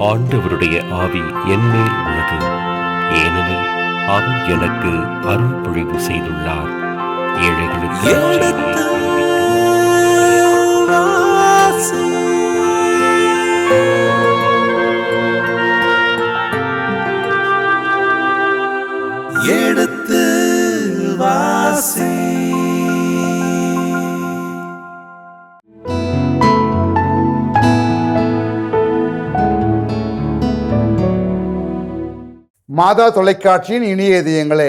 ஆண்டவருடைய ஆவி என்மேல் உள்ளது, ஏனெனில் அவர் எனக்கு அருள் பொழிவு செய்துள்ளார். ஏழைகளுக்கு எடுத்து வாசி. மாதா தொலைக்காட்சியின் இனிய இதயங்களே,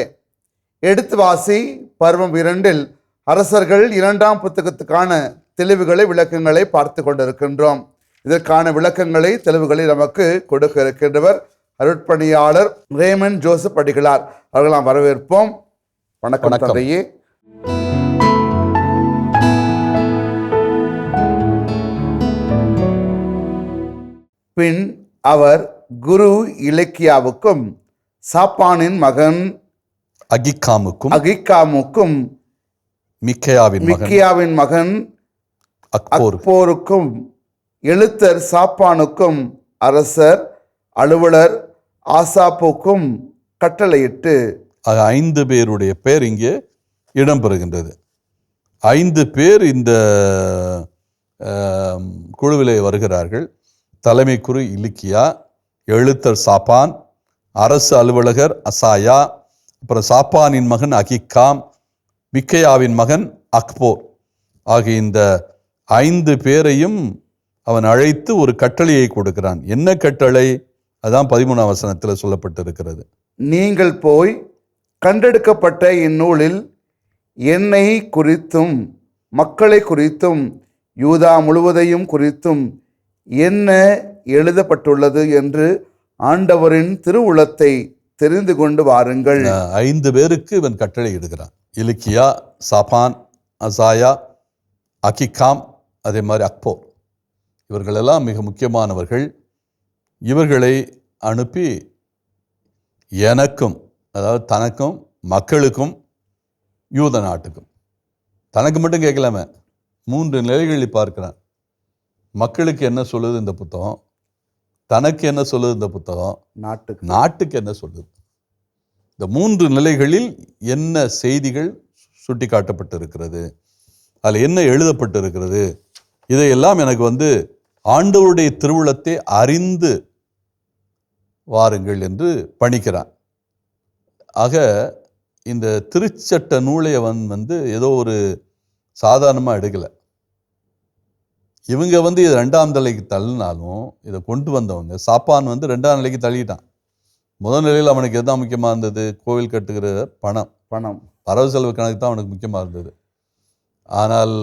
எடுத்து வாசி பருவம் 2 அரசர்கள் 2ஆம் புத்தகத்துக்கான தெளிவுகளை விளக்கங்களை பார்த்து கொண்டிருக்கின்றோம். இதற்கான விளக்கங்களை தெளிவுகளை நமக்கு கொடுக்க இருக்கின்றவர் அருட்பணியாளர் ரேமன் ஜோசப் அடிகளார் அவர்கள் நாம் வரவேற்போம். வணக்கம் தந்தையே. பின் அவர் குரு இலக்கியாவுக்கும் சாப்பானின் மகன் அகிக்காமுக்கும் மிக்கையாவின் மகன் அக்போருக்கும் எழுத்தர் சாப்பானுக்கும் அரசர் அலுவலர் ஆசாப்புக்கும் கட்டளையிட்டு 5 பேருடைய பேர் இங்கே இடம்பெறுகின்றது. 5 பேர் இந்த குழுவிலே வருகிறார்கள். தலைமை குரு இலிக்கியா, எழுத்தர் சாப்பான், அரசு அலுவலகர் அசாயா, அப்புறம் சாப்பானின் மகன் அகிக்காம், மிக்கையாவின் மகன் அக்போர் ஆகிய இந்த 5 பேரையும் அவன் அழைத்து ஒரு கட்டளையை கொடுக்கிறான். என்ன கட்டளை? அதான் 13ஆம் வசனத்தில் சொல்லப்பட்டிருக்கிறது. நீங்கள் போய் கண்டெடுக்கப்பட்ட இந்நூலில் என்னை குறித்தும் மக்களை குறித்தும் யூதா முழுவதையும் குறித்தும் என்ன எழுதப்பட்டுள்ளது என்று ஆண்டவரின் திருவுளத்தை தெரிந்து கொண்டு வாருங்கள். 5 பேருக்கு இவன் கட்டளை இடுகிறான். இலிக்கியா, சாப்பான், அசாயா, அகிக்காம், அதே மாதிரி அக்போர். இவர்களெல்லாம் மிக முக்கியமானவர்கள். இவர்களை அனுப்பி எனக்கும், அதாவது தனக்கும், மக்களுக்கும், யூத நாட்டுக்கும், தனக்கு மட்டும் கேட்கலாமே, 3 நிலைகளில் பார்க்கிறான். மக்களுக்கு என்ன சொல்லுது இந்த புத்தகம், தனக்கு என்ன சொல்லுது இந்த புத்தகம், நாட்டுக்கு என்ன சொல்லுது. இந்த 3 நிலைகளில் என்ன செய்திகள் சுட்டி காட்டப்பட்டிருக்கிறது, அதில் என்ன எழுதப்பட்டிருக்கிறது, இதையெல்லாம் எனக்கு ஆண்டவருடைய திருவுளத்தை அறிந்து வாருங்கள் என்று பணிக்கிறான். ஆக இந்த திருச்சட்ட நூலை அவன் ஏதோ ஒரு சாதாரணமாக எடுக்கலை. இவங்க இது 2ஆம் நிலைக்கு தள்ளினாலும் இதை கொண்டு வந்தவங்க சாப்பான் 2ஆம் நிலைக்கு தள்ளிட்டான். முதல் நிலையில் அவனுக்கு எதுதான் முக்கியமாக இருந்தது? கோவில் கட்டுகிற பணம் வரவு செலவு கணக்கு தான் அவனுக்கு முக்கியமாக இருந்தது. ஆனால்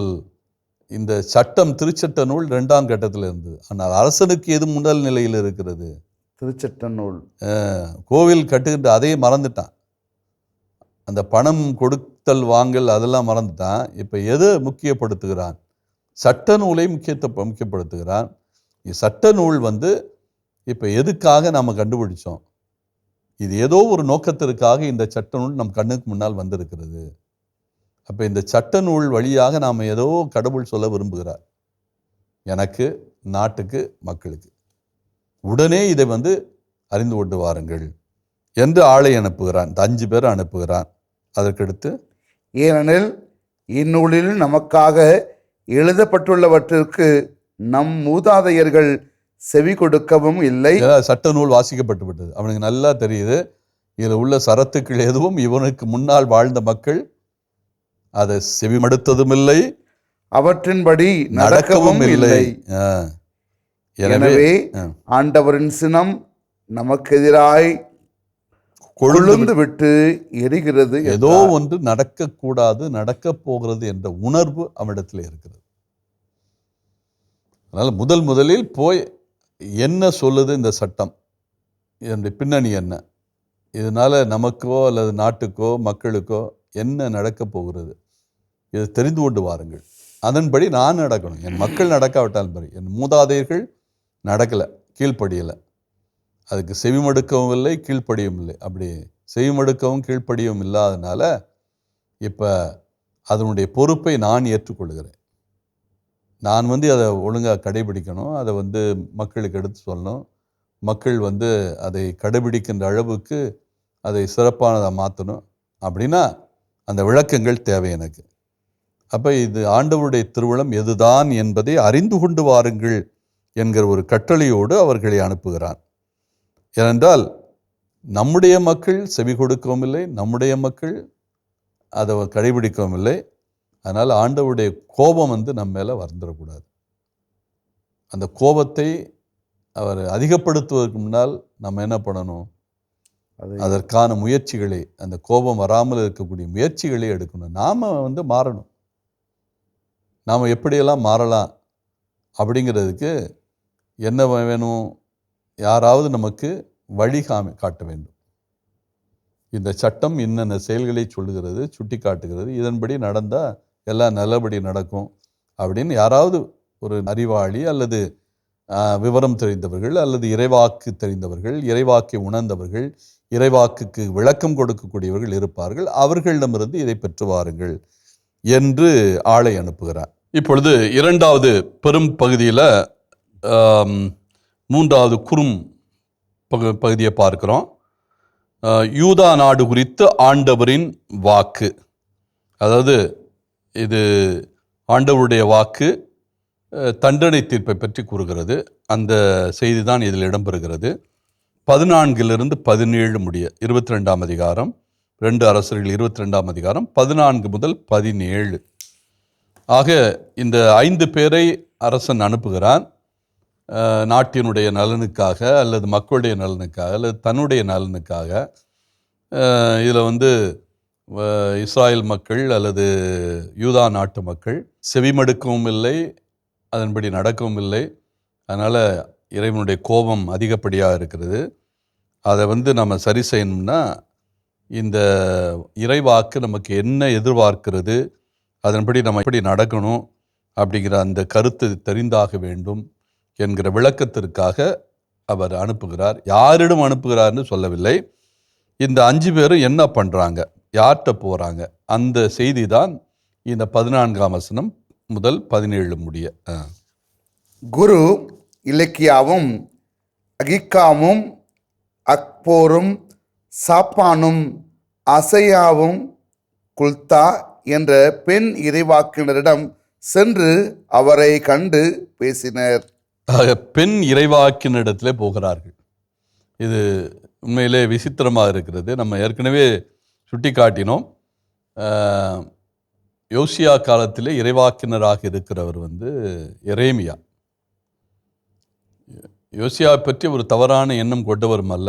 இந்த சட்டம், திருச்சட்ட நூல் 2ஆம் கட்டத்தில் இருந்தது. ஆனால் அரசனுக்கு எது முதல் நிலையில் இருக்கிறது? திருச்சட்ட நூல். கோவில் கட்டுகின்ற அதையே மறந்துட்டான். அந்த பணம் கொடுத்தல் வாங்கல் அதெல்லாம் மறந்துட்டான். இப்போ எதை முக்கியப்படுத்துகிறான்? சட்ட நூலை முக்கியப்படுத்துகிறான். சட்ட நூல் இப்போ எதுக்காக நாம் கண்டுபிடிச்சோம்? இது ஏதோ ஒரு நோக்கத்திற்காக இந்த சட்ட நூல் நம் கண்ணுக்கு முன்னால் வந்திருக்கிறது. அப்போ இந்த சட்ட நூல் வழியாக நாம் ஏதோ கடவுள் சொல்ல விரும்புகிறார், எனக்கு, நாட்டுக்கு, மக்களுக்கு. உடனே இதை அறிந்து கொண்டு வாருங்கள் என்று ஆளை அனுப்புகிறான். 5 பேரை அனுப்புகிறான். அதற்கடுத்து, ஏனெனில் இந்நூலில் நமக்காக எழுதப்பட்டுள்ளவற்றிற்கு நம் மூதாதையர்கள் செவி கொடுக்கவும் இல்லை. சட்ட நூல் வாசிக்கப்பட்டு விட்டது. அவனுக்கு நல்லா தெரியுது, இதில் உள்ள சரத்துக்கள் எதுவும் இவனுக்கு முன்னால் வாழ்ந்த மக்கள் அதை செவிமடுத்ததும் இல்லை, அவற்றின்படி நடக்கவும் இல்லை. எனவே ஆண்டவரின் சினம் நமக்கு எதிராய் கொழுந்து விட்டு எரிகிறது. ஏதோ ஒன்று நடக்கக்கூடாது, நடக்க போகிறது என்ற உணர்வு அவனிடத்தில் இருக்கிறது. அதனால் முதலில் போய் என்ன சொல்லுது இந்த சட்டம், இதனுடைய பின்னணி என்ன, இதனால் நமக்கோ அல்லது நாட்டுக்கோ மக்களுக்கோ என்ன நடக்க போகிறது, இதை தெரிந்து கொண்டு வாருங்கள். அதன்படி நான் நடக்கணும். என் மக்கள் நடக்காவிட்டாலும் பரி, என் மூதாதையர்கள் நடக்கலை, கீழ்ப்படியலை, அதுக்கு செவிமடுக்கவும் இல்லை, கீழ்ப்படியும் இல்லை. அப்படி செவிமடுக்கவும் கீழ்ப்படியும் இல்லாதனால இப்போ அதனுடைய பொறுப்பை நான் ஏற்றுக்கொள்கிறேன். நான் அதை ஒழுங்காக கடைபிடிக்கணும், அதை மக்களுக்கு எடுத்து சொல்லணும், மக்கள் வந்து அதை கடைபிடிக்கின்ற அளவுக்கு அதை சிறப்பானதாக மாற்றணும் அப்படின்னா அந்த விளக்கங்கள் தேவை எனக்கு. அப்போ இது ஆண்டவருடைய திருவுளம் எதுதான் என்பதை அறிந்து கொண்டு வாருங்கள் என்கிற ஒரு கட்டளையோடு அவர்களை அனுப்புகிறான். ஏனென்றால் நம்முடைய மக்கள் செவி கொடுக்கவும் இல்லை, நம்முடைய மக்கள் அதை கடைபிடிக்கவும் இல்லை. அதனால் ஆண்டவருடைய கோபம் வந்து நம்ம மேலே வந்துடக்கூடாது. அந்த கோபத்தை அவர் அதிகப்படுத்துவதற்கு முன்னால் நம்ம என்ன பண்ணணும்? அதற்கான முயற்சிகளை, அந்த கோபம் வராமல் இருக்கக்கூடிய முயற்சிகளை எடுக்கணும். நாம் வந்து மாறணும். நாம் எப்படியெல்லாம் மாறலாம் அப்படிங்கிறதுக்கு என்ன வேணும்? யாராவது நமக்கு வழி காட்ட வேண்டும். இந்த சட்டம் என்னென்ன செயல்களை சொல்லுகிறது, சுட்டி காட்டுகிறது, இதன்படி நடந்தால் எல்லாம் நல்லபடி நடக்கும் அப்படின்னு யாராவது ஒரு அறிவாளி அல்லது விவரம் தெரிந்தவர்கள் அல்லது இறைவாக்கு தெரிந்தவர்கள், இறைவாக்கை உணர்ந்தவர்கள், இறைவாக்குக்கு விளக்கம் கொடுக்கக்கூடியவர்கள் இருப்பார்கள். அவர்களிடமிருந்து இதை பெற்று வாருங்கள் என்று ஆளை அனுப்புகிறார். இப்பொழுது இரண்டாவது பெரும் பகுதியில் மூன்றாவது குறும் பகுதியை பார்க்கிறோம். யூதா நாடு குறித்து ஆண்டவரின் வாக்கு. அதாவது இது ஆண்டவருடைய வாக்கு தண்டனை தீர்ப்பை பற்றி கூறுகிறது. அந்த செய்தி தான் இதில் இடம்பெறுகிறது. 14 to 17 முடிய 22ஆம் அதிகாரம், 2 அரசர்கள் 22ஆம் அதிகாரம் 14 முதல் 17. ஆக இந்த 5 பேரை அரசன் அனுப்புகிறான். நாட்டினுடைய நலனுக்காக அல்லது மக்களுடைய நலனுக்காக அல்லது தன்னுடைய நலனுக்காக. இதில் வந்து இஸ்ராயல் மக்கள் அல்லது யூதா நாட்டு மக்கள் செவிமடுக்கவும் இல்லை, அதன்படி நடக்கவும் இல்லை. அதனால் இறைவனுடைய கோபம் அதிகப்படியாக இருக்கிறது. அதை வந்து நம்ம சரி செய்யணும்னா இந்த இறைவாக்கு நமக்கு என்ன எதிர்பார்க்கிறது, அதன்படி நம்ம எப்படி நடக்கணும் அப்படிங்கிற அந்த கருத்து தெரிந்தாக வேண்டும் என்கிற விளக்கத்திற்காக அவர் அனுப்புகிறார். யாரிடம் அனுப்புகிறார்னு சொல்லவில்லை. இந்த 5 பேரும் என்ன பண்ணுறாங்க, யார்கிட்ட போகிறாங்க, அந்த செய்தி தான் இந்த 14ஆம் வசனம் முதல் 17 முடிய. குரு இலக்கியாவும் அகிக்காமும் அக்போரும் சாப்பானும் அசையாவும் குல்தா என்ற பெண் இறைவாக்கினரிடம் சென்று அவரை கண்டு பேசினர். பெண் இறைவாக்கினிடத்திலே போகிறார்கள். இது உண்மையிலே விசித்திரமாக இருக்கிறது. நம்ம ஏற்கனவே சுட்டி காட்டினோம். யோசியா காலத்திலே இறைவாக்கினராக இருக்கிறவர் வந்து எரேமியா. யோசியாவை பற்றி ஒரு தவறான எண்ணம் கொண்டவரும் அல்ல.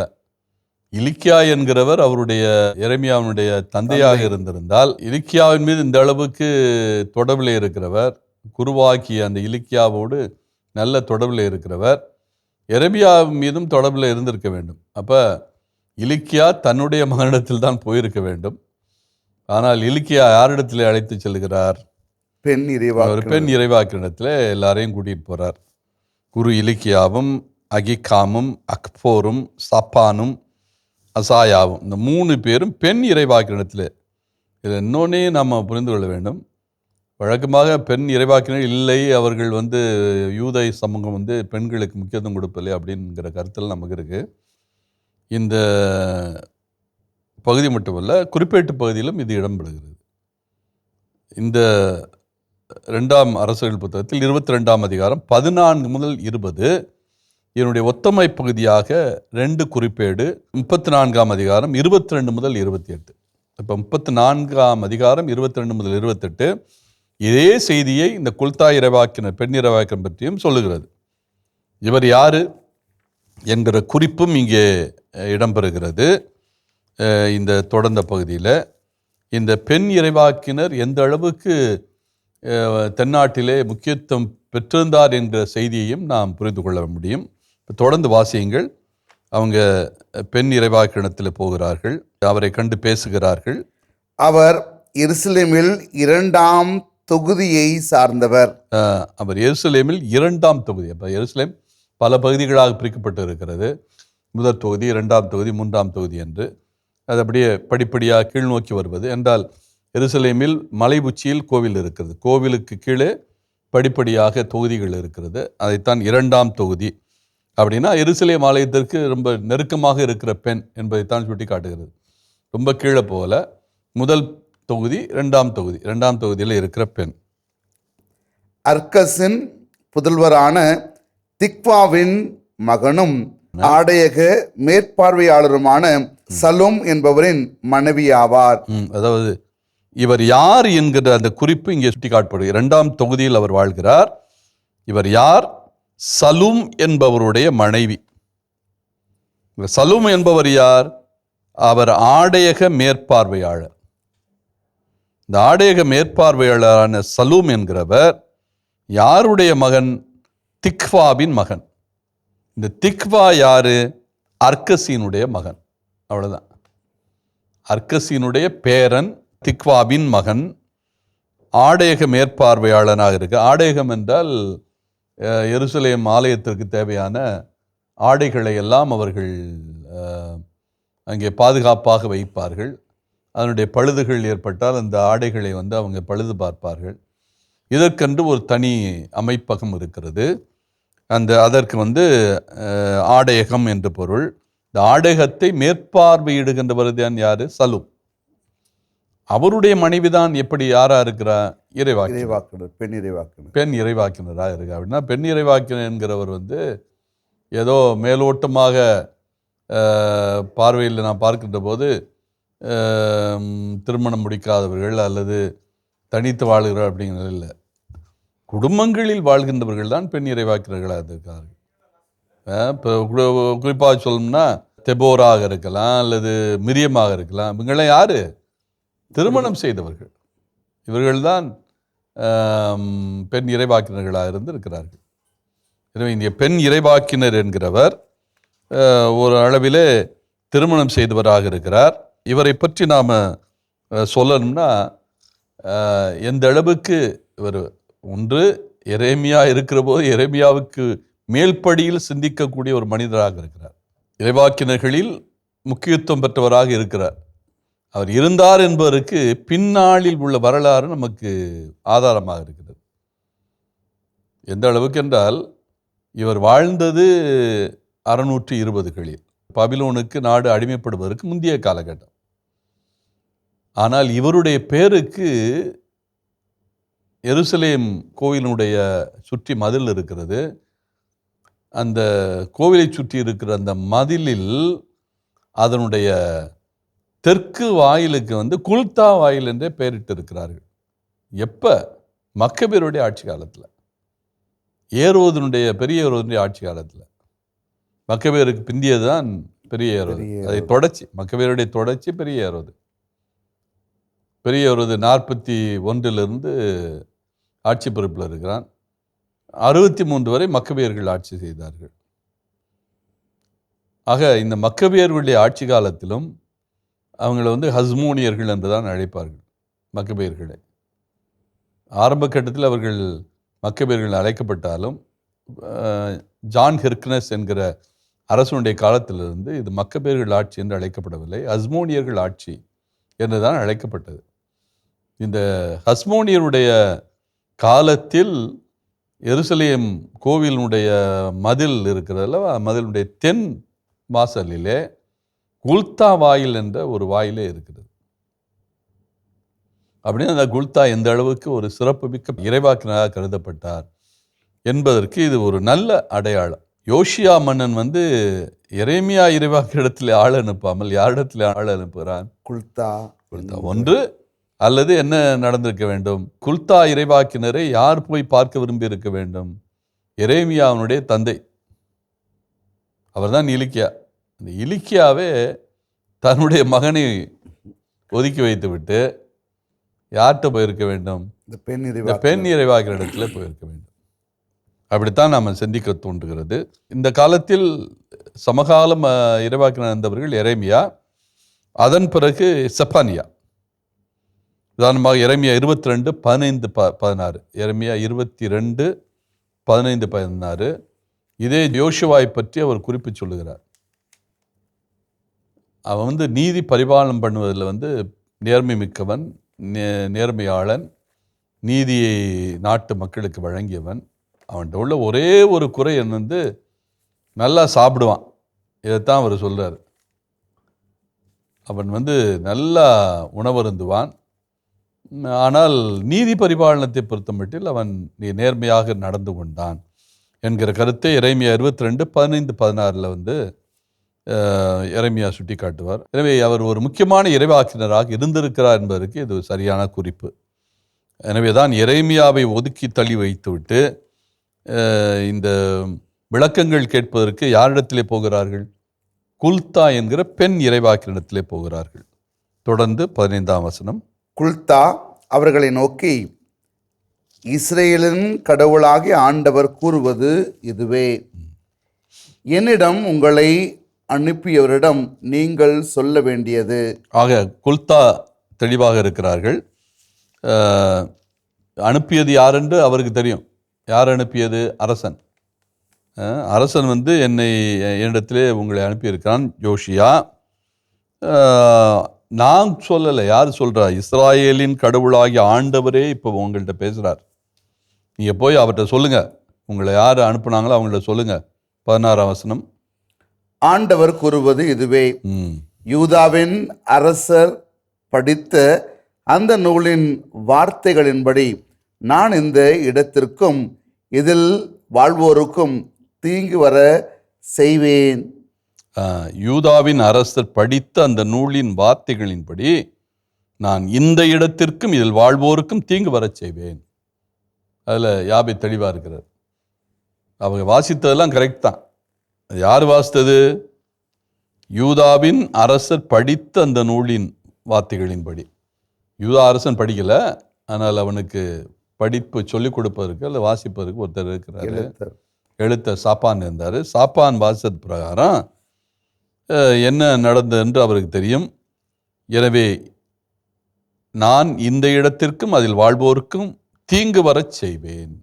இலிக்கியா என்கிறவர் அவருடைய எரேமியாவினுடைய தந்தையாக இருந்திருந்தால், இலிக்கியாவின் மீது இந்த அளவுக்கு தொடர்பில் இருக்கிறவர், குருவாக்கிய அந்த இலிக்கியாவோடு நல்ல தொடர்பில் இருக்கிறவர், எரேமியா மீதும் தொடர்பில் இருந்திருக்க வேண்டும். அப்போ இலிக்கியா தன்னுடைய மகனிடத்தில் தான் போயிருக்க வேண்டும். ஆனால் இலிக்கியா யாரிடத்தில் அழைத்து செல்கிறார்? ஒரு பெண் இறைவாக்கினிடத்தில் எல்லாரையும் கூட்டிகிட்டு போகிறார். குரு இலிக்கியாவும் அகிக்காமும் அக்போரும் சப்பானும் அசாயாவும், இந்த 3 பேரும் பெண் இறைவாக்கினிடத்தில். இதில் இன்னொன்னே நம்ம புரிந்து கொள்ள வேண்டும். வழக்கமாக பெண் இறைவாக்கினர் இல்லை, அவர்கள் வந்து யூத சமூகம் வந்து பெண்களுக்கு முக்கியத்துவம் கொடுப்பதில்லை அப்படிங்கிற கருத்தில் நமக்கு இருக்குது. இந்த பகுதி மட்டுமல்ல, குறிப்பேட்டு பகுதியிலும் இது இடம்பெறுகிறது. இந்த 2ஆம் அரசர்கள் புத்தகத்தில் 22ஆம் அதிகாரம் 14 முதல் 20 இதனுடைய ஒத்தமை பகுதியாக 2 குறிப்பேடு. 34ஆம் அதிகாரம் 22 முதல் 28. இப்போ 34ஆம் அதிகாரம் 22 முதல் 28 இதே செய்தியை இந்த குல்தா இறைவாக்கினர், பெண் இறைவாக்கினர் பற்றியும் சொல்லுகிறது. இவர் யாரு என்கிற குறிப்பும் இங்கே இடம்பெறுகிறது. இந்த தொடர்ந்த பகுதியில் இந்த பெண் இறைவாக்கினர் எந்த அளவுக்கு தென்னாட்டிலே முக்கியத்துவம் பெற்றிருந்தார் என்கிற செய்தியையும் நாம் புரிந்து கொள்ள முடியும். தொடர்ந்து வாசியுங்கள். அவங்க பெண் இறைவாக்கினத்தில் போகிறார்கள், அவரை கண்டு பேசுகிறார்கள். அவர் எருசலேமில் 2ஆம் தொகுதியை சார்ந்தவர். அவர் எருசலேமில் 2ஆம் தொகுதி. அப்போ எருசலேம் பல பகுதிகளாக பிரிக்கப்பட்டு இருக்கிறது. முதல் தொகுதி, 2ஆம் தொகுதி, 3ஆம் தொகுதி என்று. அது அப்படியே படிப்படியாக கீழ் நோக்கி வருவது என்றால், எருசலேமில் மலை உச்சியில் கோவில் இருக்கிறது, கோவிலுக்கு கீழே படிப்படியாக தொகுதிகள் இருக்கிறது. அதைத்தான் 2ஆம் தொகுதி. அப்படின்னா எருசலேம் ஆலயத்திற்கு ரொம்ப நெருக்கமாக இருக்கிற பெண் என்பதைத்தான் சுட்டி காட்டுகிறது. ரொம்ப கீழே போகல. முதல் தொகுதி, இரண்டாம் தொகுதியில் இருக்கிற பெண். அர்கஸின் புதல்வரான திக்வாவின் மகனும் ஆடையக மேற்பார்வையாளருமான சலோம் என்பவரின் மனைவி ஆவார். அதாவது இவர் யார் என்கிற அந்த குறிப்பு இங்கே சுட்டி காட்டப்படுகிறது. இரண்டாம் தொகுதியில் அவர் வாழ்கிறார். இவர் யார்? சலூம் என்பவருடைய மனைவி. சலூம் என்பவர் யார்? அவர் ஆடையக மேற்பார்வையாளர். இந்த ஆடையக மேற்பார்வையாளரான சலூம் என்கிறவர் யாருடைய மகன்? திக்வாவின் மகன். இந்த திக்வா யாரு? அர்கஸினுடைய மகன். அவ்வளவுதான். அர்கஸினுடைய பேரன் திக்வாவின் மகன். ஆடையக மேற்பார்வையாளனாக இருக்கு. ஆடையகம் என்றால் எருசலேம் ஆலயத்திற்கு தேவையான ஆடைகளை எல்லாம் அவர்கள் அங்கே பாதுகாப்பாக வைப்பார்கள். அதனுடைய பழுதுகள் ஏற்பட்டால் அந்த ஆடைகளை அவங்க பழுது பார்ப்பார்கள். இதற்கென்று ஒரு தனி அமைப்பகம் இருக்கிறது. அதற்கு ஆடையகம் என்று பொருள். இந்த ஆடையகத்தை மேற்பார்வையிடுகின்றவர் தான் யாரு? சலூம். அவருடைய மனைவிதான் எப்படி யாரா இருக்கிறார்? இறைவாக்கினர், பெண் இறைவாக்கினராக இருக்கு. அப்படின்னா பெண் இறைவாக்கினர் என்கிறவர் ஏதோ மேலோட்டமாக பார்வையில் நான் பார்க்கின்ற போது திருமணம் முடிக்காதவர்கள் அல்லது தனித்து வாழ்கிறார் அப்படிங்கிறது இல்லை. குடும்பங்களில் வாழ்கின்றவர்கள் தான் பெண் இறைவாக்கினர்களாக இருக்கார்கள். இப்போ குறிப்பாக சொல்லணும்னா தெபோராக இருக்கலாம் அல்லது மிரியமாக இருக்கலாம். இவங்களாம் யாரு? திருமணம் செய்தவர்கள். இவர்கள்தான் பெண் இறைவாக்கினர்களாக இருந்து இருக்கிறார்கள். எனவே இந்த பெண் இறைவாக்கினர் என்கிறவர் ஒரு அளவிலே திருமணம் செய்தவராக இருக்கிறார். இவரை பற்றி நாம் சொல்லணும்னா எந்த அளவுக்கு இவர் ஒன்று எரேமியா இருக்கிற போது எரேமியாவுக்கு மேல்படியில் சிந்திக்கக்கூடிய ஒரு மனிதராக இருக்கிறார். இறைவாக்கினர்களில் முக்கியத்துவம் பெற்றவராக இருக்கிறார். அவர் இருந்தார் என்பதற்கு பின்னாளில் உள்ள வரலாறு நமக்கு ஆதாரமாக இருக்கிறது. எந்த அளவுக்கு என்றால் இவர் வாழ்ந்தது 620களில் பாபிலோனுக்கு நாடு அடிமைப்படுவதற்கு முந்தைய காலகட்டம். ஆனால் இவருடைய பேருக்கு எருசலேம் கோவிலுடைய சுற்றி மதில் இருக்கிறது. அந்த கோவிலை சுற்றி இருக்கிற அந்த மதிலில் அதனுடைய தெற்கு வாயிலுக்கு குல்தா வாயில் என்றே பெயரிட்டு இருக்கிறார்கள். எப்ப? மக்கபேருடைய ஆட்சி காலத்தில், பெரிய ஏரோதனுடைய ஆட்சி காலத்தில். மக்கபேருக்கு பிந்தியதுதான் பெரிய ஏரோது. அதை தொடர்ச்சி மக்கபேருடைய தொடர்ச்சி பெரிய ஏரோது. 41 ஆட்சி பொறுப்பில் இருக்கிறான். 63 வரை மக்கபேயர்கள் ஆட்சி செய்தார்கள். ஆக இந்த மக்கபேயர்களுடைய ஆட்சி காலத்திலும் அவங்களை ஹஸ்மோனியர்கள் என்றுதான் அழைப்பார்கள். மக்கபேயர்களை ஆரம்ப கட்டத்தில் அவர்கள் மக்கபேயர்கள் அழைக்கப்பட்டாலும் ஜான் ஹெர்க்னஸ் என்கிற அரசனுடைய காலத்திலிருந்து இது மக்கபேயர்கள் ஆட்சி என்று அழைக்கப்படவில்லை, ஹஸ்மோனியர்கள் ஆட்சி என்றுதான் அழைக்கப்பட்டது. இந்த ஹஸ்மோனியருடைய காலத்தில் எருசலேம் கோவிலுடைய மதில் இருக்கிறதுல, மதிலுடைய தென் வாசலிலே குல்தா வாயில் என்ற ஒரு வாயிலே இருக்கிறது. அப்படின்னு அந்த குல்தா எந்த அளவுக்கு ஒரு சிறப்புமிக்க இறைவாக்கினராக கருதப்பட்டார் என்பதற்கு இது ஒரு நல்ல அடையாளம். யோசியா மன்னன் எரேமியா இறைவாக்கினிடத்தில் ஆள் அனுப்பாமல் யாரிடத்தில் ஆள் அனுப்புகிறான்? குல்தா. ஒன்று அல்லது என்ன நடந்திருக்க வேண்டும்? குல்தா இறைவாக்கினரை யார் போய் பார்க்க விரும்பி இருக்க வேண்டும்? எரேமியா அவனுடைய தந்தை, அவர்தான் இலிக்கியா. இந்த இலிக்கியாவே தன்னுடைய மகனை ஒதுக்கி வைத்து விட்டு யார்கிட்ட போயிருக்க வேண்டும்? இந்த பெண் இறைவாக்கினிடத்தில் போயிருக்க வேண்டும். அப்படித்தான் நாம் சிந்திக்க தோன்றுகிறது. இந்த காலத்தில் சமகாலம் இறைவாக்கினர் இருந்தவர்கள் எரேமியா, அதன் பிறகு செப்பனியா. உதாரணமாக எரேமியா 22:15-16, எரேமியா 22:15-16. இதே யோசுவாவை பற்றி அவர் குறிப்பு சொல்லுகிறார். அவன் நீதி பரிபாலனம் பண்ணுவதில் நேர்மை மிக்கவன், நேர்மையாளன், நீதியை நாட்டு மக்களுக்கு வழங்கியவன். அவன்கிட்ட உள்ள ஒரே ஒரு குறை நல்லா சாப்பிடுவான். இதைத்தான் அவர் சொல்கிறார். அவன் நல்லா உணவருந்துவான். ஆனால் நீதி பரிபாலனத்தை பொறுத்தமட்டில் அவன் நேர்மையாக நடந்து கொண்டான் என்கிற கருத்தை எரேமியா 22:15-16 எரேமியா சுட்டி காட்டுவார். எனவே அவர் ஒரு முக்கியமான இறைவாக்கினராக இருந்திருக்கிறார் என்பதற்கு இது சரியான குறிப்பு. எனவே தான் எரேமியாவை ஒதுக்கி தள்ளி வைத்துவிட்டு இந்த விளக்கங்கள் கேட்பதற்கு யாரிடத்திலே போகிறார்கள்? குல்தா என்கிற பெண் இறைவாக்கினிடத்திலே போகிறார்கள். தொடர்ந்து 15ஆம் வசனம். குல்தா அவர்களை நோக்கி, இஸ்ரேலின் கடவுளாகிய ஆண்டவர் கூறுவது இதுவே, என்னிடம் உங்களை அனுப்பியவரிடம் நீங்கள் சொல்ல வேண்டியது. ஆக குல்தா தெளிவாக இருக்கிறார்கள். அனுப்பியது யார் என்று அவருக்கு தெரியும். யார் அனுப்பியது? அரசன். அரசன் என்னிடத்திலே உங்களை அனுப்பியிருக்கிறான். யோசியா நான் சொல்லலை. யார் சொல்கிறா? இஸ்ராயேலின் கடவுளாகிய ஆண்டவரே இப்போ உங்கள்கிட்ட பேசுகிறார். நீங்கள் போய் அவர்கிட்ட சொல்லுங்கள், உங்களை யார் அனுப்புனாங்களோ அவங்கள்ட்ட சொல்லுங்கள். 16ஆம் வசனம். ஆண்டவர் கூறுவது இதுவே, யூதாவின் அரசர் படித்த அந்த நூலின் வார்த்தைகளின்படி நான் இந்த இடத்திற்கும் இதில் வாழ்வோருக்கும் தீங்கு வர செய்வேன். யூதாவின் அரசர் படித்த அந்த நூலின் வார்த்தைகளின்படி நான் இந்த இடத்திற்கும் இதில் வாழ்வோருக்கும் தீங்கு வர செய்வேன். அதில் யாபை தெளிவாக இருக்கிறார். அவங்க வாசித்ததெல்லாம் கரெக்ட் தான். யார் வாசித்தது? யூதாவின் அரசர் படித்த அந்த நூலின் வார்த்தைகளின்படி. யூதா அரசன் படிக்கலை, ஆனால் அவனுக்கு படிப்பு சொல்லிக் கொடுப்பதற்கு அல்ல வாசிப்பதற்கு ஒருத்தர் இருக்கிறாரு. எழுத்தர் சாப்பான் இருந்தார். சாப்பான் வாசித்தது பிரகாரம் என்ன நடந்தது என்று அவருக்கு தெரியும். எனவே நான் இந்த இடத்திற்கும் அதில் வாழ்வோருக்கும் தீங்கு வரச் செய்வேன்.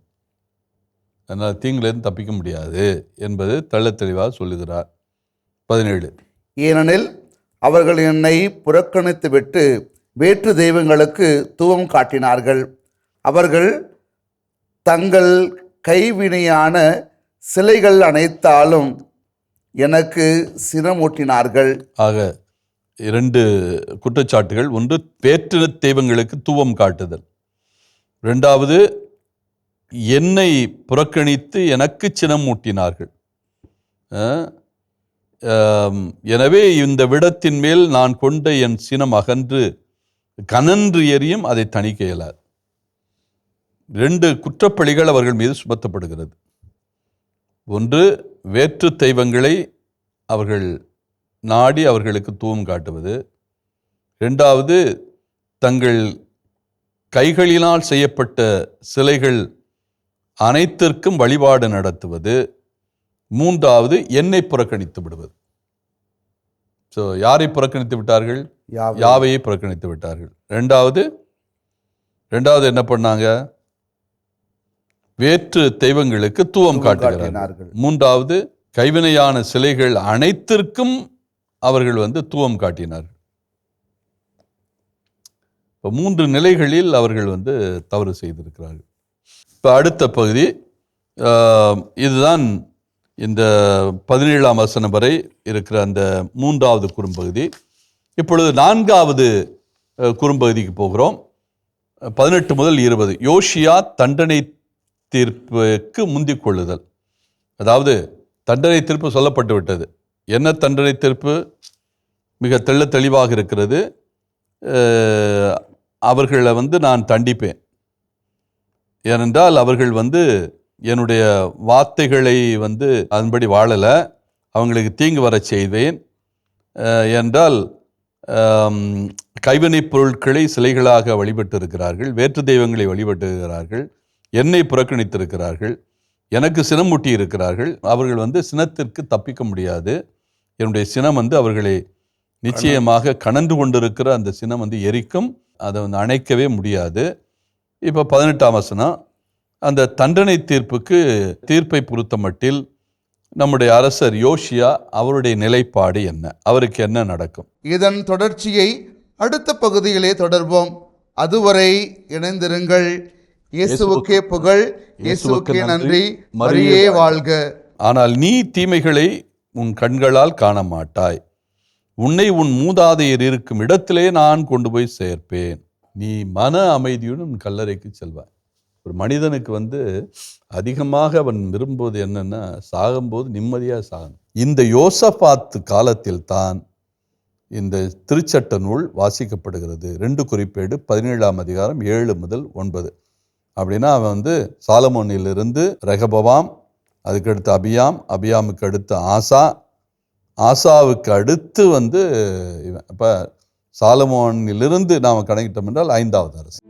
அதனால் தீங்குலேருந்து தப்பிக்க முடியாது என்பது தெளிவாக சொல்லுகிறார். 17. ஏனெனில் அவர்கள் என்னை புறக்கணித்து விட்டு வேற்று தெய்வங்களுக்கு தூவம் காட்டினார்கள். அவர்கள் தங்கள் கைவினையான சிலைகள் அனைத்தாலும் எனக்கு சினமூட்டினார்கள். ஆக 2 குற்றச்சாட்டுகள். ஒன்று, வேற்று தெய்வங்களுக்கு தூவம் காட்டுதல். 2வது, என்னை புறக்கணித்து எனக்கு சினமூட்டினார்கள். எனவே இந்த விடத்தின் மேல் நான் கொண்ட என் சினம் அகன்று கனன்று எரியும், அதை தணிக்க இயலாது. 2 குற்றப்பழிகள் அவர்கள் மீது சுமத்தப்படுகிறது. ஒன்று, வேற்று தெய்வங்களை அவர்கள் நாடி அவர்களுக்கு தூவம் காட்டுவது. 2வது, தங்கள் கைகளினால் செய்யப்பட்ட சிலைகள் அனைத்திற்கும் வழிபாடு நடத்துவது. 3வது, என்னை புறக்கணித்து விடுவது. ஸோ யாரை புறக்கணித்து விட்டார்கள்? யாவையை புறக்கணித்து விட்டார்கள். 2வது என்ன பண்ணாங்க? வேற்று தெய்வங்களுக்கு தூவம் காட்டுகிறார்கள். 3வது, கைவினையான சிலைகள் அனைத்திற்கும் அவர்கள் தூவம் காட்டினார்கள். இப்போ 3 நிலைகளில் அவர்கள் தவறு செய்திருக்கிறார்கள். இப்போ அடுத்த பகுதி இதுதான். இந்த 17ஆம் வசனம் வரை இருக்கிற அந்த 3வது குறும்பகுதி. இப்பொழுது 4வது குறும்பகுதிக்கு போகிறோம். 18 முதல் 20. யோசியா தண்டனை தீர்ப்புக்கு முந்திக் கொள்ளுதல். அதாவது தண்டனை தீர்ப்பு சொல்லப்பட்டு விட்டது. என்ன தண்டனை தீர்ப்பு? மிக தெளிவாக இருக்கிறது. அவர்களை நான் தண்டிப்பேன். ஏனென்றால் அவர்கள் என்னுடைய வார்த்தைகளை அதன்படி வாழலை, அவங்களுக்கு தீங்கு வர செய்வேன். என்றால் கைவினைப் பொருட்களை சிலைகளாக வழிபட்டு இருக்கிறார்கள், வேற்று தெய்வங்களை வழிபட்டுகிறார்கள், என்னை புறக்கணித்திருக்கிறார்கள், எனக்கு சினம் மூட்டி இருக்கிறார்கள். அவர்கள் சினத்திற்கு தப்பிக்க முடியாது. என்னுடைய சினம் அவர்களை நிச்சயமாக கனன்று கொண்டிருக்கிற அந்த சினம் எரிக்கும். அதை அணைக்கவே முடியாது. இப்போ 18ஆம் வசனம். அந்த தண்டனை தீர்ப்பை பொறுத்த மட்டில் நம்முடைய அரசர் யோசியா அவருடைய நிலைப்பாடு என்ன? அவருக்கு என்ன நடக்கும்? இதன் தொடர்ச்சியை அடுத்த பகுதியிலே தொடர்வோம். அதுவரை இணைந்திருங்கள். இயேசுவுக்கே புகழ், இயேசுவுக்கே நன்றி, மரியே வாழ்க. ஆனால் நீ தீமைகளை உன் கண்களால் காண மாட்டாய். உன்னை உன் மூதாதையர் இருக்கும் இடத்திலே நான் கொண்டு போய் சேர்ப்பேன். நீ மன அமைதியுடன் உன் கல்லறைக்கு செல்வாய். ஒரு மனிதனுக்கு அதிகமாக அவன் விரும்புவது என்னன்னா, சாகும்போது நிம்மதியாக சாகணும். இந்த யோசபாத்து காலத்தில் தான் இந்த திருச்சட்ட நூல் வாசிக்கப்படுகிறது. 2 குறிப்பேடு 17ஆம் அதிகாரம் 7 முதல் 9. அப்படின்னா அவன் சாலமோனிலிருந்து ரெகபவாம், அதுக்கடுத்து அபியாம், அபியாமுக்கு அடுத்து ஆசா, ஆசாவுக்கு அடுத்து இவன். அப்போ சாலமோனிலிருந்து நாம் கணக்கிட்டோம் என்றால் 5வது அரசு.